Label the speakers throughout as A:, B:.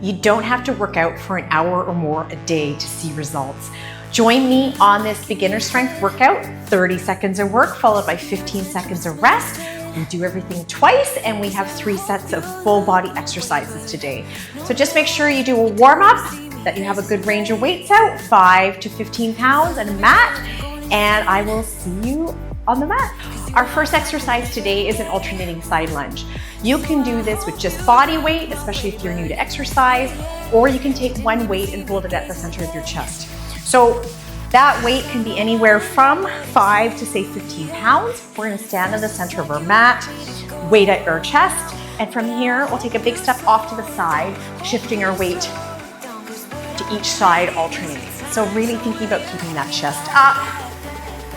A: You don't have to work out for an hour or more a day to see results. Join me on this beginner strength workout, 30 seconds of work followed by 15 seconds of rest. We do everything twice and we have 3 sets of full body exercises today. So just make sure you do a warm up, that you have a good range of weights out, 5 to 15 pounds and a mat, and I will see you on the mat. Our first exercise today is an alternating side lunge. You can do this with just body weight, especially if you're new to exercise, or you can take one weight and hold it at the center of your chest. So that weight can be anywhere from 5 to say 15 pounds. We're gonna stand in the center of our mat, weight at our chest, and from here, we'll take a big step off to the side, shifting our weight to each side alternating. So really thinking about keeping that chest up,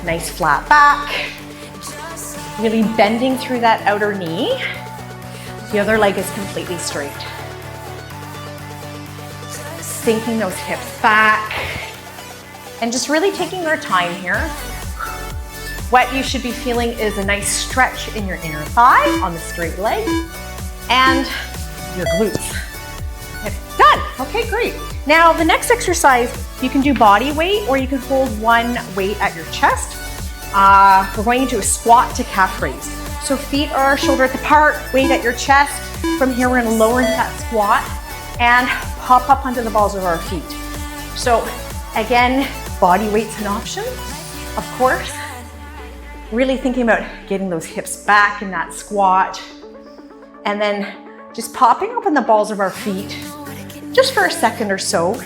A: nice flat back, really bending through that outer knee. The other leg is completely straight. Sinking those hips back. And just really taking our time here. What you should be feeling is a nice stretch in your inner thigh on the straight leg and your glutes. Okay, done. Okay, great. Now the next exercise, you can do body weight or you can hold one weight at your chest. We're going into a squat to calf raise. So feet are shoulder width apart, weight at your chest. From here, we're gonna lower into that squat and pop up onto the balls of our feet. So again, body weight's an option, of course. Really thinking about getting those hips back in that squat and then just popping up on the balls of our feet just for a second or so.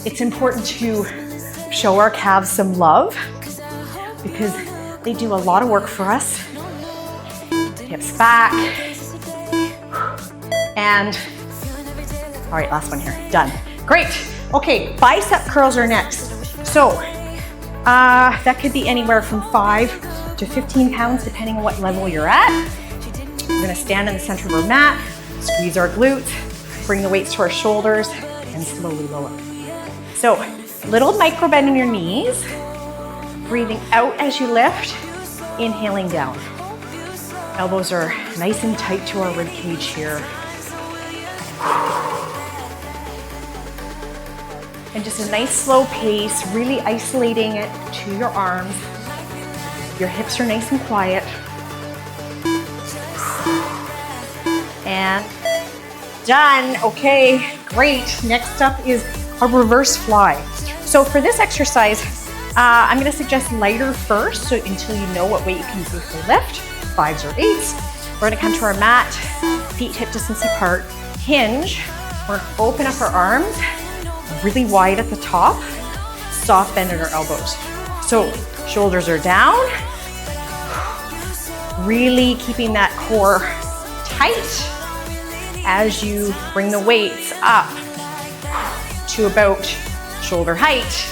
A: It's important to show our calves some love because they do a lot of work for us. Hips back. And, all right, last one here, done. Great. Okay, bicep curls are next. So that could be anywhere from 5 to 15 pounds, depending on what level you're at. We're gonna stand in the center of our mat, squeeze our glutes, bring the weights to our shoulders, and slowly lower. So little micro bend in your knees, breathing out as you lift, inhaling down. Elbows are nice and tight to our rib cage here. And just a nice slow pace, really isolating it to your arms. Your hips are nice and quiet. And done. Okay, great. Next up is a reverse fly. So for this exercise, I'm gonna suggest lighter first, so until you know what weight you can safely lift, 5s or 8s. We're gonna come to our mat, feet hip distance apart, hinge. We're gonna open up our arms, really wide at the top, soft bend in our elbows. So shoulders are down, really keeping that core tight as you bring the weights up to about shoulder height.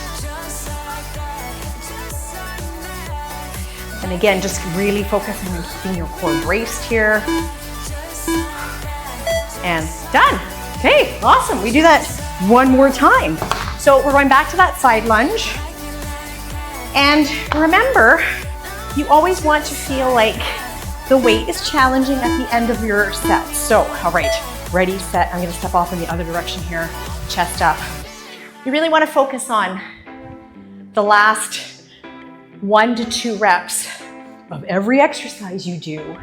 A: And again, just really focusing on keeping your core braced here. And done. Okay, awesome. We do that one more time. So we're going back to that side lunge. And remember, you always want to feel like the weight is challenging at the end of your set. So, all right, ready, set. I'm gonna step off in the other direction here, chest up. You really wanna focus on the last 1 to 2 reps of every exercise you do,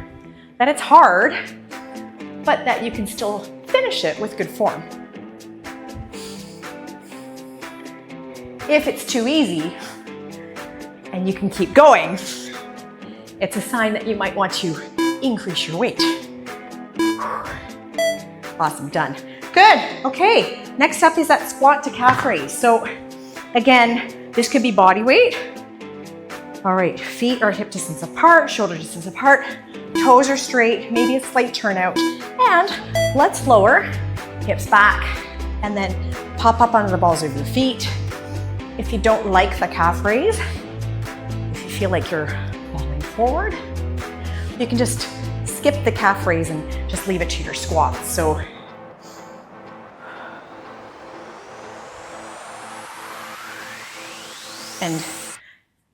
A: that it's hard, but that you can still finish it with good form. If it's too easy and you can keep going, it's a sign that you might want to increase your weight. Awesome, done. Good, okay. Next up is that squat to calf raise. So again, this could be body weight. All right, feet are hip distance apart, shoulder distance apart, toes are straight, maybe a slight turnout. And let's lower, hips back, and then pop up onto the balls of your feet. If you don't like the calf raise, if you feel like you're falling forward, you can just skip the calf raise and just leave it to your squats. So and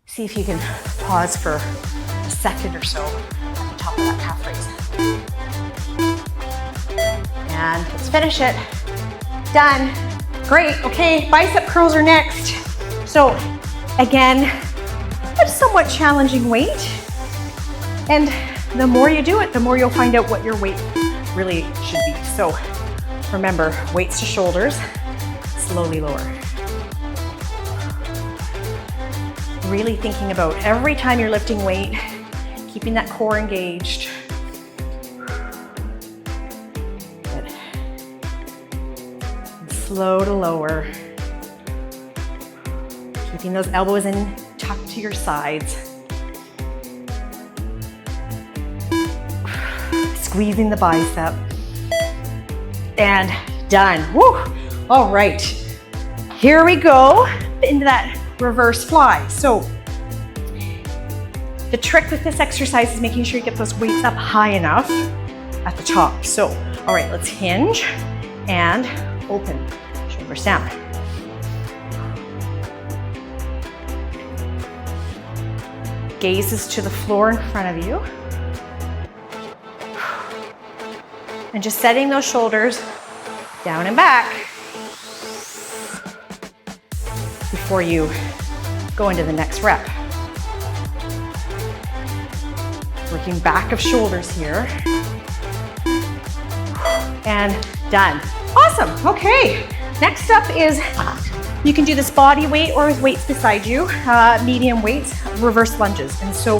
A: see if you can pause for a second or so at the top of that calf raise. And let's finish it. Done. Great. Okay, bicep curls are next. So again, a somewhat challenging weight. And the more you do it, the more you'll find out what your weight really should be. So remember, weights to shoulders, slowly lower. Really thinking about every time you're lifting weight, keeping that core engaged. Good. And slow to lower. Keeping those elbows in, tucked to your sides. Squeezing the bicep. And done. Woo! All right. Here we go into that reverse fly. So the trick with this exercise is making sure you get those weights up high enough at the top. So, all right, let's hinge and open, shoulders down. Gaze is to the floor in front of you. And just setting those shoulders down and back before you go into the next rep. Working back of shoulders here. And done. Awesome. Okay. Next up is you can do this body weight or with weights beside you, medium weights, reverse lunges. And so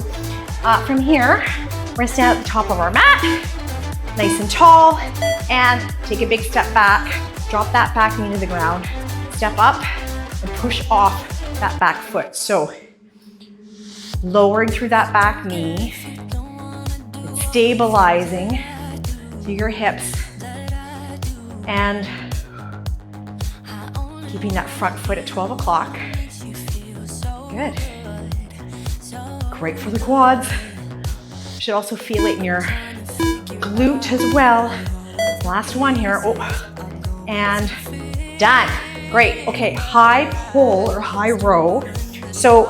A: from here, we're gonna stand at the top of our mat, nice and tall, and take a big step back, drop that back knee to the ground, step up and push off that back foot. So lowering through that back knee, stabilizing through your hips, and keeping that front foot at 12 o'clock. Good. Great for the quads. Should also feel it in your glute as well. Last one here. Oh, and done. Great. Okay, high pull or high row. So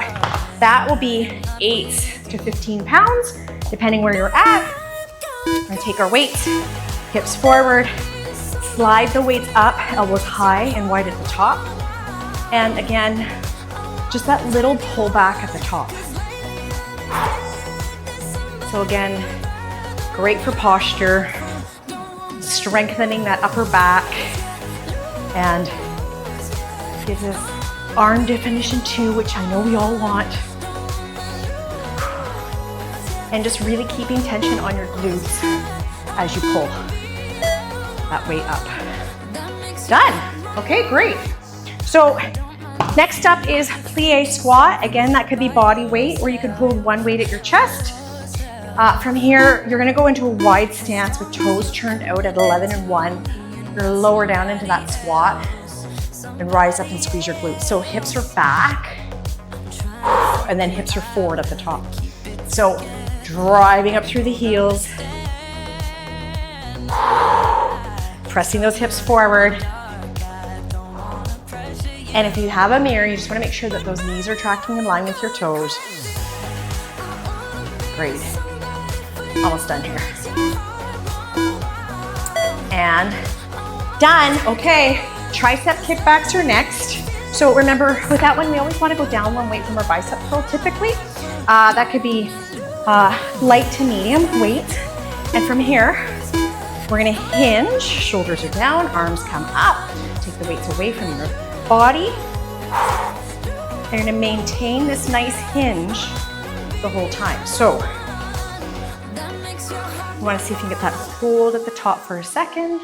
A: that will be 8 to 15 pounds, depending where you're at. We're gonna take our weights, hips forward, slide the weights up, elbows high and wide at the top. And again, just that little pull back at the top. So again, great for posture, strengthening that upper back, and gives us arm definition too, which I know we all want. And just really keeping tension on your glutes as you pull that weight up. Done. Okay, great. So next up is plie squat. Again, that could be body weight, or you could hold one weight at your chest. From here, you're gonna go into a wide stance with toes turned out at 11 and 1. You're gonna lower down into that squat and rise up and squeeze your glutes. So hips are back, and then hips are forward at the top. So driving up through the heels, pressing those hips forward. And if you have a mirror, you just wanna make sure that those knees are tracking in line with your toes. Great. Almost done here. And done. Okay, tricep kickbacks are next. So remember, with that one, we always want to go down one weight from our bicep curl typically. That could be light to medium weight. And from here, we're gonna hinge, shoulders are down, arms come up, take the weights away from your body. You're gonna maintain this nice hinge the whole time. So, you wanna see if you can get that hold at the top for a second.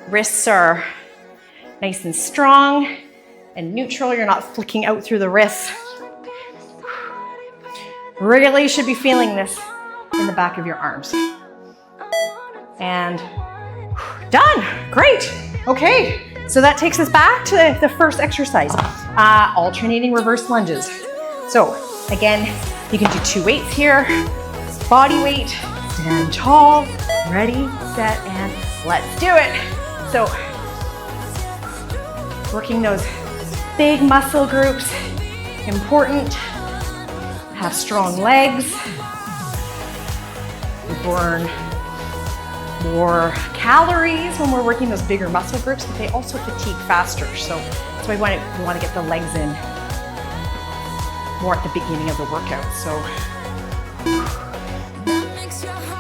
A: Wrists are nice and strong and neutral. You're not flicking out through the wrists. Really should be feeling this in the back of your arms. And done. Great. Okay. So that takes us back to the first exercise, alternating reverse lunges. So again, you can do 2 weights here. Body weight, stand tall, ready, set, and let's do it. So working those big muscle groups, important. Have strong legs. We burn more calories when we're working those bigger muscle groups, but they also fatigue faster. So that's why we want to get the legs in more at the beginning of the workout. So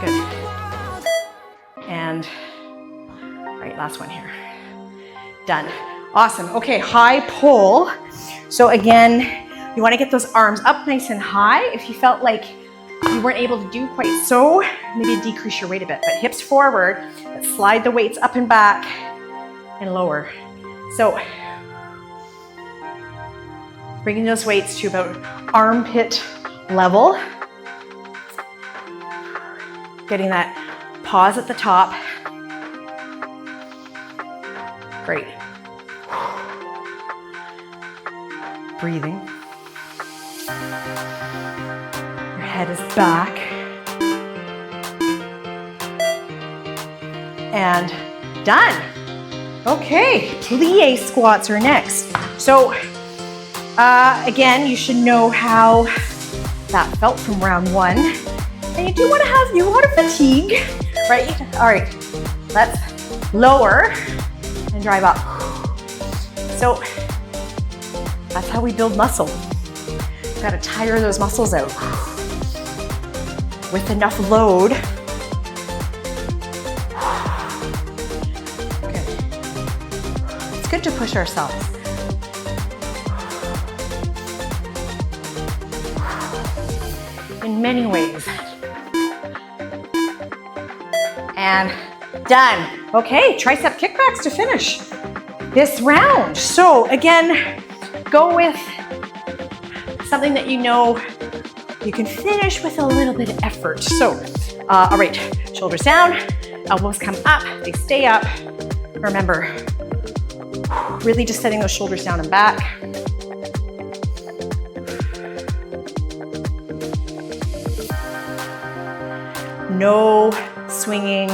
A: good. And all right, last one here. Done. Awesome. Okay, high pull. So again, you want to get those arms up nice and high. If you felt like you weren't able to do quite so, maybe decrease your weight a bit, but hips forward, slide the weights up and back and lower. So bringing those weights to about armpit level, getting that pause at the top. Great. Breathing. Your head is back. And done. Okay, plie squats are next. So again, you should know how that felt from round one. And you do want to have fatigue, right? All right, let's lower and drive up. So that's how we build muscle. You've got to tire those muscles out with enough load. Good. It's good to push ourselves. In many ways. And done. Okay, tricep kickbacks to finish this round. So again, go with something that you know you can finish with a little bit of effort. So, all right, shoulders down, elbows come up, they stay up. Remember, really just setting those shoulders down and back. No swinging,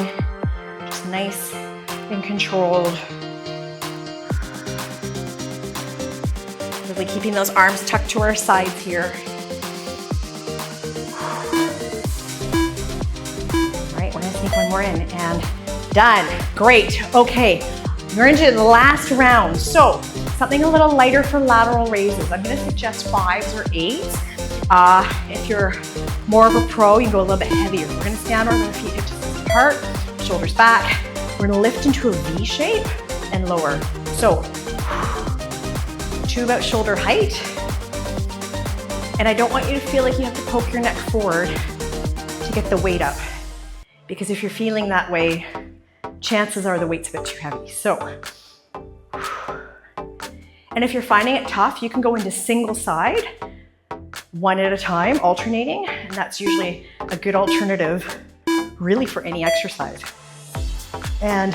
A: just nice and controlled. Really keeping those arms tucked to our sides here. All right, we're gonna sneak one more in and done. Great, okay. We're into the last round. So something a little lighter for lateral raises. I'm gonna suggest 5s or 8s. If you're more of a pro, you can go a little bit heavier. We're gonna stand on our feet hip distance apart, shoulders back. We're gonna lift into a V shape and lower. So to about shoulder height. And I don't want you to feel like you have to poke your neck forward to get the weight up. Because if you're feeling that way, chances are the weight's a bit too heavy. So, and if you're finding it tough, you can go into single side, one at a time, alternating. And that's usually a good alternative, really, for any exercise. And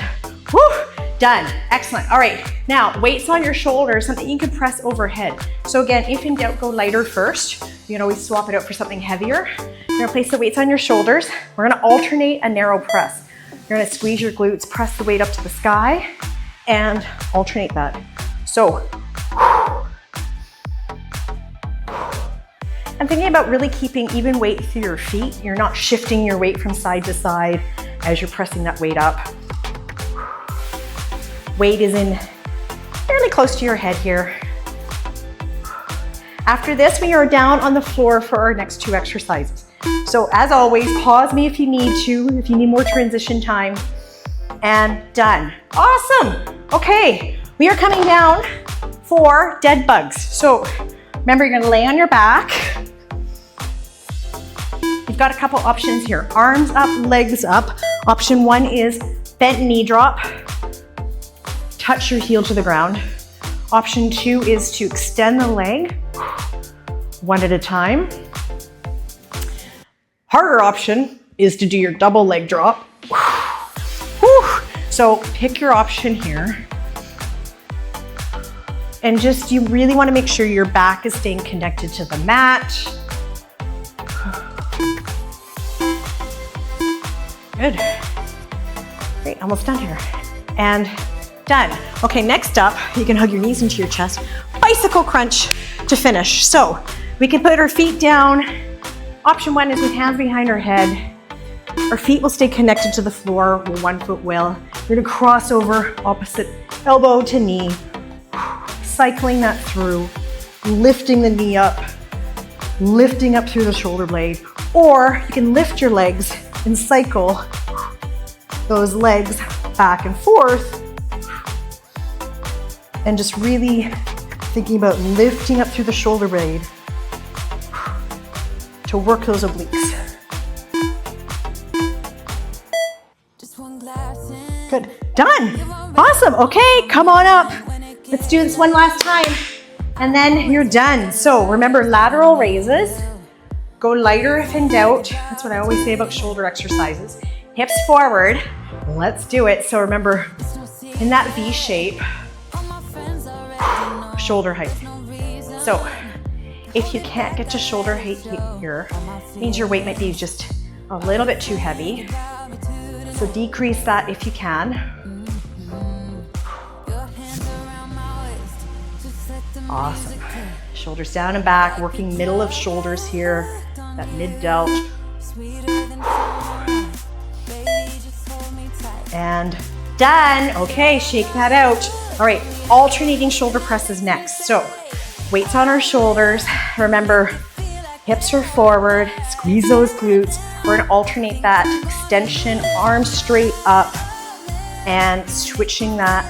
A: whew, done. Excellent. All right. Now, weights on your shoulders, something you can press overhead. So again, if in doubt, go lighter first. You can always swap it out for something heavier. You're gonna place the weights on your shoulders. We're gonna alternate a narrow press. You're gonna squeeze your glutes, press the weight up to the sky, and alternate that. So, I'm thinking about really keeping even weight through your feet. You're not shifting your weight from side to side as you're pressing that weight up. Weight is in fairly close to your head here. After this, we are down on the floor for our next 2 exercises. So as always, pause me if you need to, if you need more transition time, and done. Awesome. Okay, we are coming down for dead bugs. So remember, you're gonna lay on your back. You've got a couple options here. Arms up, legs up. Option 1 is bent knee drop. Touch your heel to the ground. Option 2 is to extend the leg, one at a time. Harder option is to do your double leg drop. So pick your option here. And just, you really want to make sure your back is staying connected to the mat. Good. Great, almost done here. And done. Okay, next up, you can hug your knees into your chest. Bicycle crunch to finish. So we can put our feet down. Option 1 is with hands behind our head. Our feet will stay connected to the floor, one foot will. We're gonna cross over opposite elbow to knee, cycling that through, lifting the knee up, lifting up through the shoulder blade, or you can lift your legs and cycle those legs back and forth, and just really thinking about lifting up through the shoulder blade to work those obliques. Good, done, awesome. Okay, come on up. Let's do this one last time, and then you're done. So remember, lateral raises, go lighter if in doubt. That's what I always say about shoulder exercises. Hips forward, let's do it. So remember, in that V shape, shoulder height. So if you can't get to shoulder height here, it means your weight might be just a little bit too heavy. So decrease that if you can. Awesome. Shoulders down and back, working middle of shoulders here, that mid delt. And done. Okay, shake that out. All right, alternating shoulder presses next. So weights on our shoulders. Remember, hips are forward, squeeze those glutes. We're gonna alternate that extension, arms straight up, and switching that.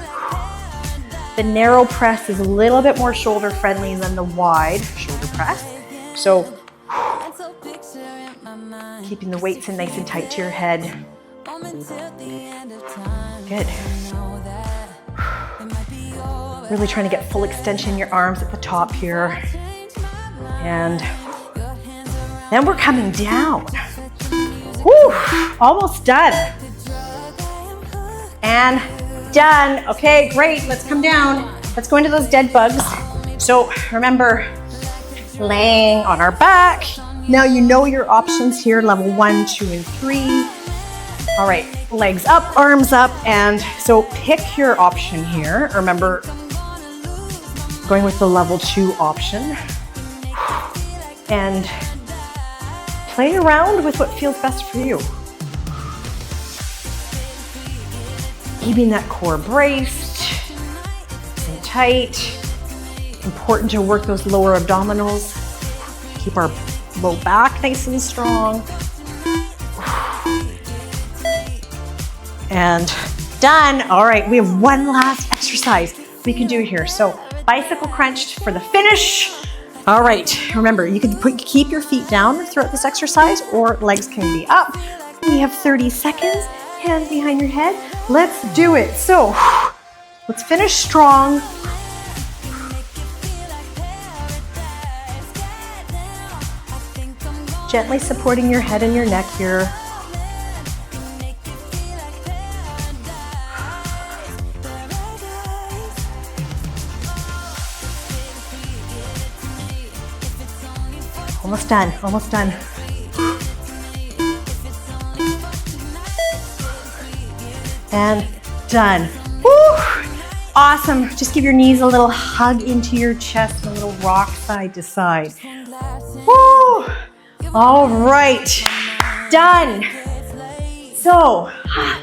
A: The narrow press is a little bit more shoulder friendly than the wide shoulder press. So keeping the weights in nice and tight to your head. Good. Really trying to get full extension in your arms at the top here. And then we're coming down. Whew, almost done. And done. Okay, great. Let's come down. Let's go into those dead bugs. So remember, laying on our back. Now you know your options here, level 1, 2, and 3. All right, legs up, arms up. And so pick your option here. Remember, going with the level 2 option. And play around with what feels best for you. Keeping that core braced and tight. Important to work those lower abdominals. Keep our low back nice and strong. And done. All right, we have one last exercise we can do here. So bicycle crunched for the finish. All right, remember, you can keep your feet down throughout this exercise, or legs can be up. We have 30 seconds, hands behind your head. Let's do it. So let's finish strong. Gently supporting your head and your neck here. Almost done, almost done. And done. Woo! Awesome. Just give your knees a little hug into your chest, a little rock side to side. Woo! All right, done. So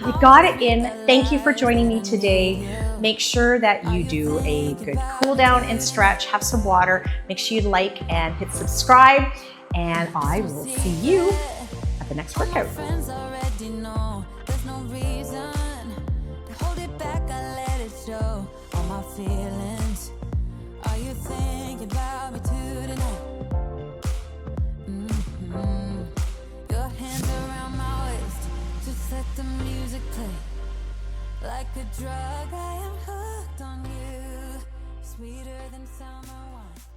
A: we got it in. Thank you for joining me today. Make sure that you do a good cool down and stretch, have some water. Make sure you like and hit subscribe, and I will see you at the next workout.
B: Like a drug, I am hooked on you, sweeter than summer wine.